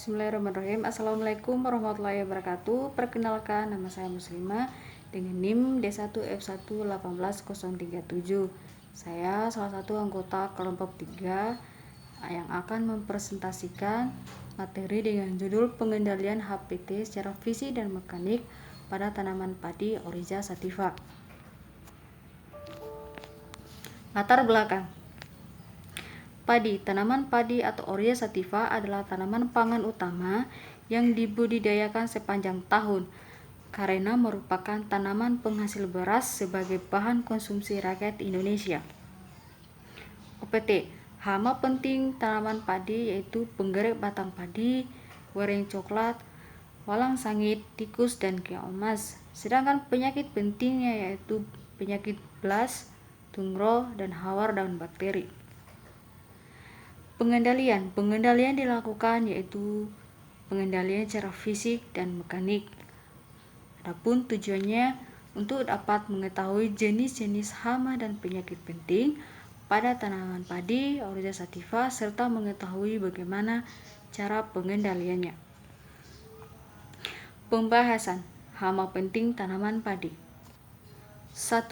Bismillahirrahmanirrahim. Assalamualaikum warahmatullahi wabarakatuh. Perkenalkan, nama saya Muslimah dengan NIM D1F1181037. Saya salah satu anggota kelompok 3 yang akan mempresentasikan materi dengan judul pengendalian HPT secara fisik dan mekanik pada tanaman padi Oryza sativa. Latar belakang. Padi, tanaman padi atau Oryza sativa adalah tanaman pangan utama yang dibudidayakan sepanjang tahun karena merupakan tanaman penghasil beras sebagai bahan konsumsi rakyat Indonesia. OPT, hama penting tanaman padi yaitu penggerek batang padi, wereng coklat, walang sangit, tikus, dan keong emas. Sedangkan penyakit pentingnya yaitu penyakit blast, tungro, dan hawar daun bakteri. Pengendalian dilakukan yaitu pengendalian secara fisik dan mekanik. Adapun tujuannya untuk dapat mengetahui jenis-jenis hama dan penyakit penting pada tanaman padi Oryza sativa serta mengetahui bagaimana cara pengendaliannya. Pembahasan hama penting tanaman padi. 1.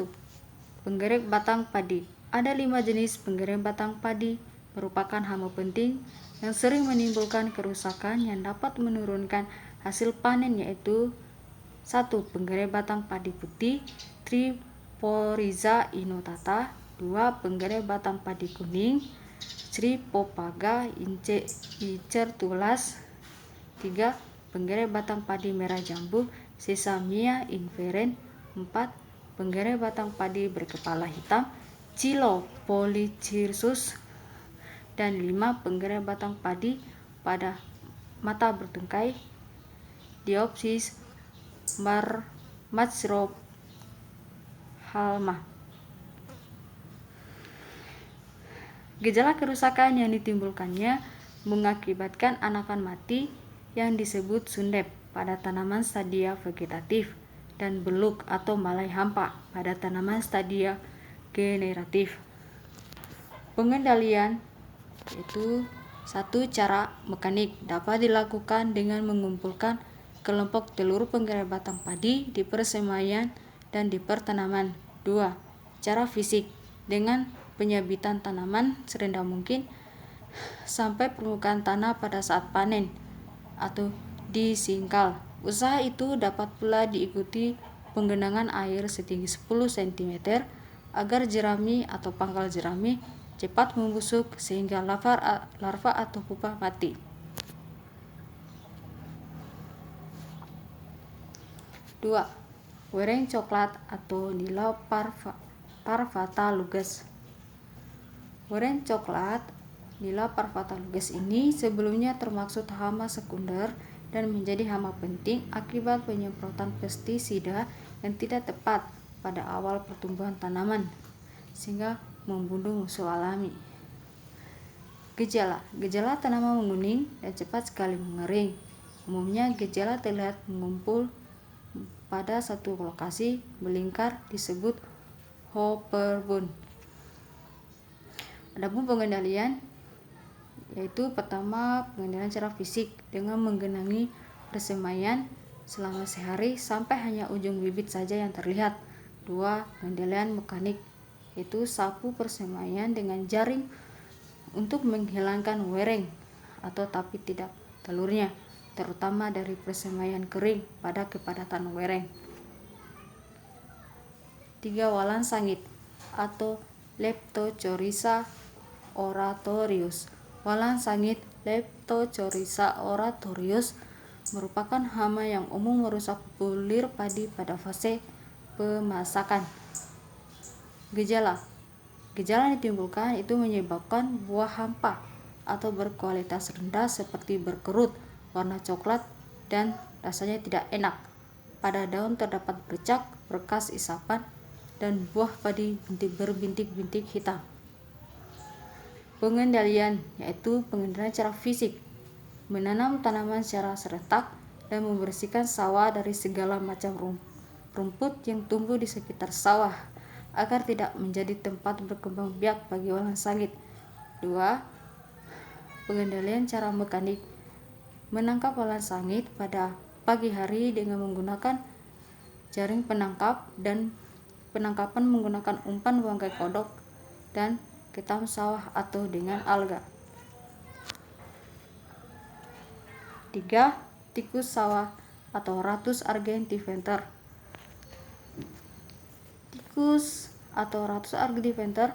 Penggerek batang padi. Ada 5 jenis penggerek batang padi merupakan hama penting yang sering menimbulkan kerusakan yang dapat menurunkan hasil panen yaitu 1. Penggerek batang padi putih Triporiza inotata. 2. Penggerek batang padi kuning Crypophaga incertulas. 3. Penggerek batang padi merah jambu Sesamia inferen. 4. Penggerek batang padi berkepala hitam Chilopolycirsus. Dan 5. Penggerek batang padi pada mata bertungkai Diopsis macrophalma. Gejala kerusakan yang ditimbulkannya mengakibatkan anakan mati yang disebut sundep pada tanaman stadia vegetatif dan beluk atau malai hampa pada tanaman stadia generatif. Pengendalian yaitu 1. Cara mekanik dapat dilakukan dengan mengumpulkan kelompok telur penggerek batang padi di persemaian dan di pertanaman. 2. Cara fisik dengan penyabitan tanaman serendah mungkin sampai permukaan tanah pada saat panen atau disingkal. Usaha itu dapat pula diikuti penggenangan air setinggi 10 cm agar jerami atau pangkal jerami cepat membusuk sehingga larva atau pupa mati. 2. Wereng coklat atau Nila parvata luges. Wereng coklat Nila parvata luges ini sebelumnya termaksud hama sekunder dan menjadi hama penting akibat penyemprotan pestisida yang tidak tepat pada awal pertumbuhan tanaman sehingga membunuh musuh alami. Gejala tanaman menguning dan cepat sekali mengering. Umumnya gejala terlihat mengumpul pada satu lokasi melingkar disebut Hopperbund. Adapun pengendalian yaitu pertama pengendalian secara fisik dengan menggenangi persemaian selama sehari sampai hanya ujung bibit saja yang terlihat. 2. Pengendalian mekanik yaitu sapu persemaian dengan jaring untuk menghilangkan wereng atau tapi tidak telurnya, terutama dari persemaian kering pada kepadatan wereng. 3. Walang sangit atau Leptocoryza oratorius. Walang sangit Leptocoryza oratorius merupakan hama yang umum merusak bulir padi pada fase pemasakan. Gejala yang ditimbulkan itu menyebabkan buah hampa atau berkualitas rendah seperti berkerut, warna coklat, dan rasanya tidak enak. Pada daun terdapat bercak, bekas isapan, dan buah padi berbintik-bintik hitam. Pengendalian yaitu pengendalian secara fisik, menanam tanaman secara serentak dan membersihkan sawah dari segala macam rumput yang tumbuh di sekitar sawah agar tidak menjadi tempat berkembang biak bagi walang sangit. 2. Pengendalian cara mekanik menangkap walang sangit pada pagi hari dengan menggunakan jaring penangkap dan penangkapan menggunakan umpan bangkai kodok dan ketam sawah atau dengan alga. 3. Tikus sawah atau Rattus argentiventer. Tikus atau Rattus argentiventer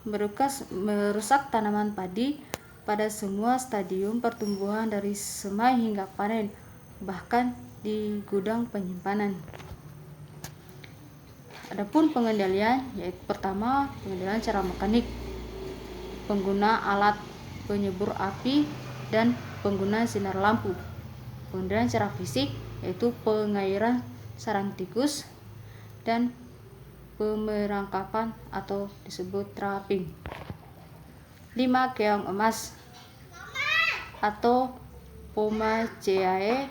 merusak tanaman padi pada semua stadium pertumbuhan dari semai hingga panen, bahkan di gudang penyimpanan. Adapun pengendalian, yaitu pertama, pengendalian secara mekanik, pengguna alat penyebur api dan pengguna sinar lampu. Pengendalian secara fisik, yaitu pengairan sarang tikus dan pemerangkapan atau disebut trapping. 5. Keong emas atau Pomaceae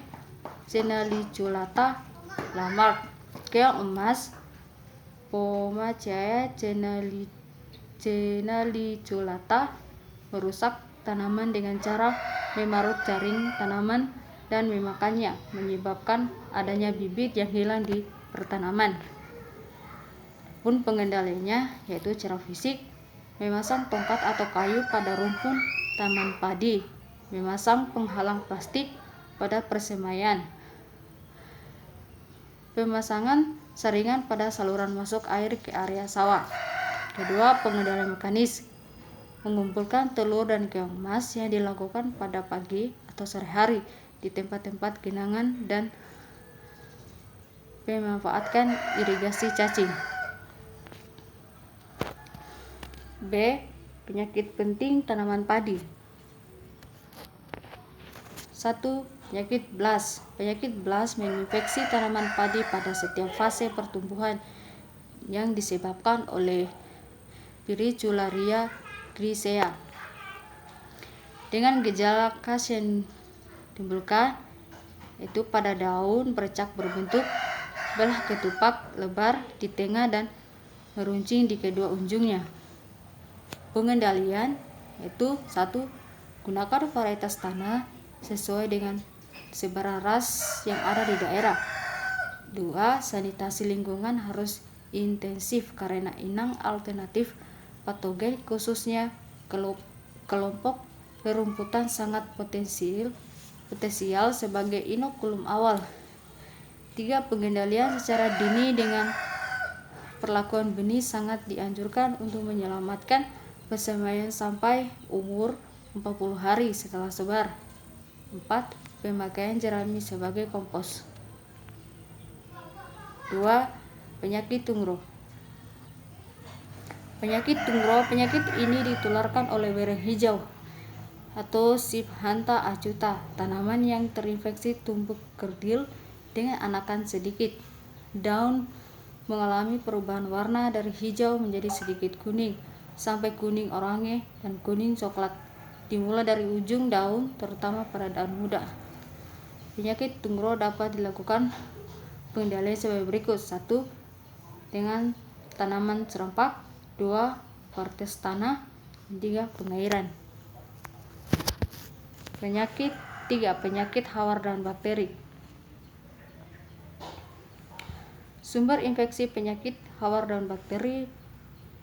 cenaliculata Lamarck. Keong emas Pomaceae cenaliculata merusak tanaman dengan cara memarut jaring tanaman dan memakannya, menyebabkan adanya bibit yang hilang di pertanaman. Pun pengendaliannya yaitu secara fisik, memasang tongkat atau kayu pada rumpun taman padi, memasang penghalang plastik pada persemaian, pemasangan saringan pada saluran masuk air ke area sawah. Kedua, pengendalian mekanis, mengumpulkan telur dan keong emas yang dilakukan pada pagi atau sore hari di tempat-tempat genangan dan memanfaatkan irigasi cacing. B. Penyakit penting tanaman padi. 1. Penyakit blast. Penyakit blast menginfeksi tanaman padi pada setiap fase pertumbuhan yang disebabkan oleh Pyrrhicularia grisea. Dengan gejala khas yang ditimbulkan yaitu pada daun bercak berbentuk belah ketupat lebar di tengah dan meruncing di kedua ujungnya. Pengendalian yaitu 1. Gunakan varietas tanah sesuai dengan sebaran ras yang ada di daerah. 2. Sanitasi lingkungan harus intensif karena inang alternatif patogen khususnya kelompok rerumputan sangat potensial sebagai inokulum awal. 3. Pengendalian secara dini dengan perlakuan benih sangat dianjurkan untuk menyelamatkan persemaian sampai umur 40 hari setelah sebar. 4. Pemakaian jerami sebagai kompos. 2. Penyakit tungro. Penyakit ini ditularkan oleh bereng hijau atau Siphantha acuta. Tanaman yang terinfeksi tumbuh kerdil dengan anakan sedikit. Daun mengalami perubahan warna dari hijau menjadi sedikit kuning sampai kuning oranye dan kuning coklat, dimulai dari ujung daun terutama pada daun muda. Penyakit tungro dapat dilakukan pengendalian sebagai berikut. 1. Dengan tanaman serempak. 2. Varietas tanah. 3. Pengairan. Penyakit 3. Penyakit hawar dan bakteri. Sumber infeksi penyakit hawar dan bakteri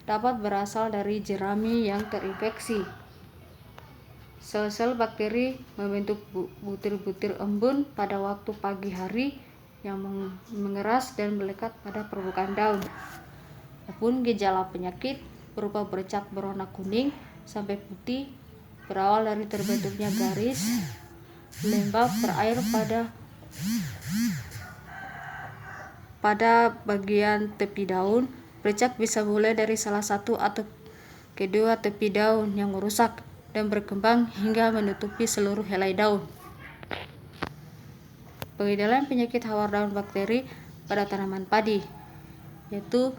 dapat berasal dari jerami yang terinfeksi. Sel-sel bakteri membentuk butir-butir embun pada waktu pagi hari yang mengeras dan melekat pada permukaan daun. Adapun gejala penyakit berupa bercak berwarna kuning sampai putih, berawal dari terbentuknya garis lembab berair pada bagian tepi daun. Bercak bisa mulai dari salah satu atau kedua tepi daun yang rusak dan berkembang hingga menutupi seluruh helai daun. Pengendalian penyakit hawar daun bakteri pada tanaman padi yaitu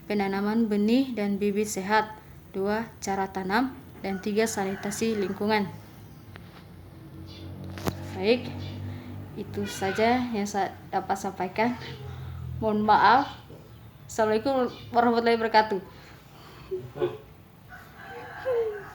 penanaman benih dan bibit sehat. 2. Cara tanam. Dan 3. Sanitasi lingkungan. Baik, itu saja yang saya dapat sampaikan. Mohon maaf. Assalamualaikum warahmatullahi wabarakatuh.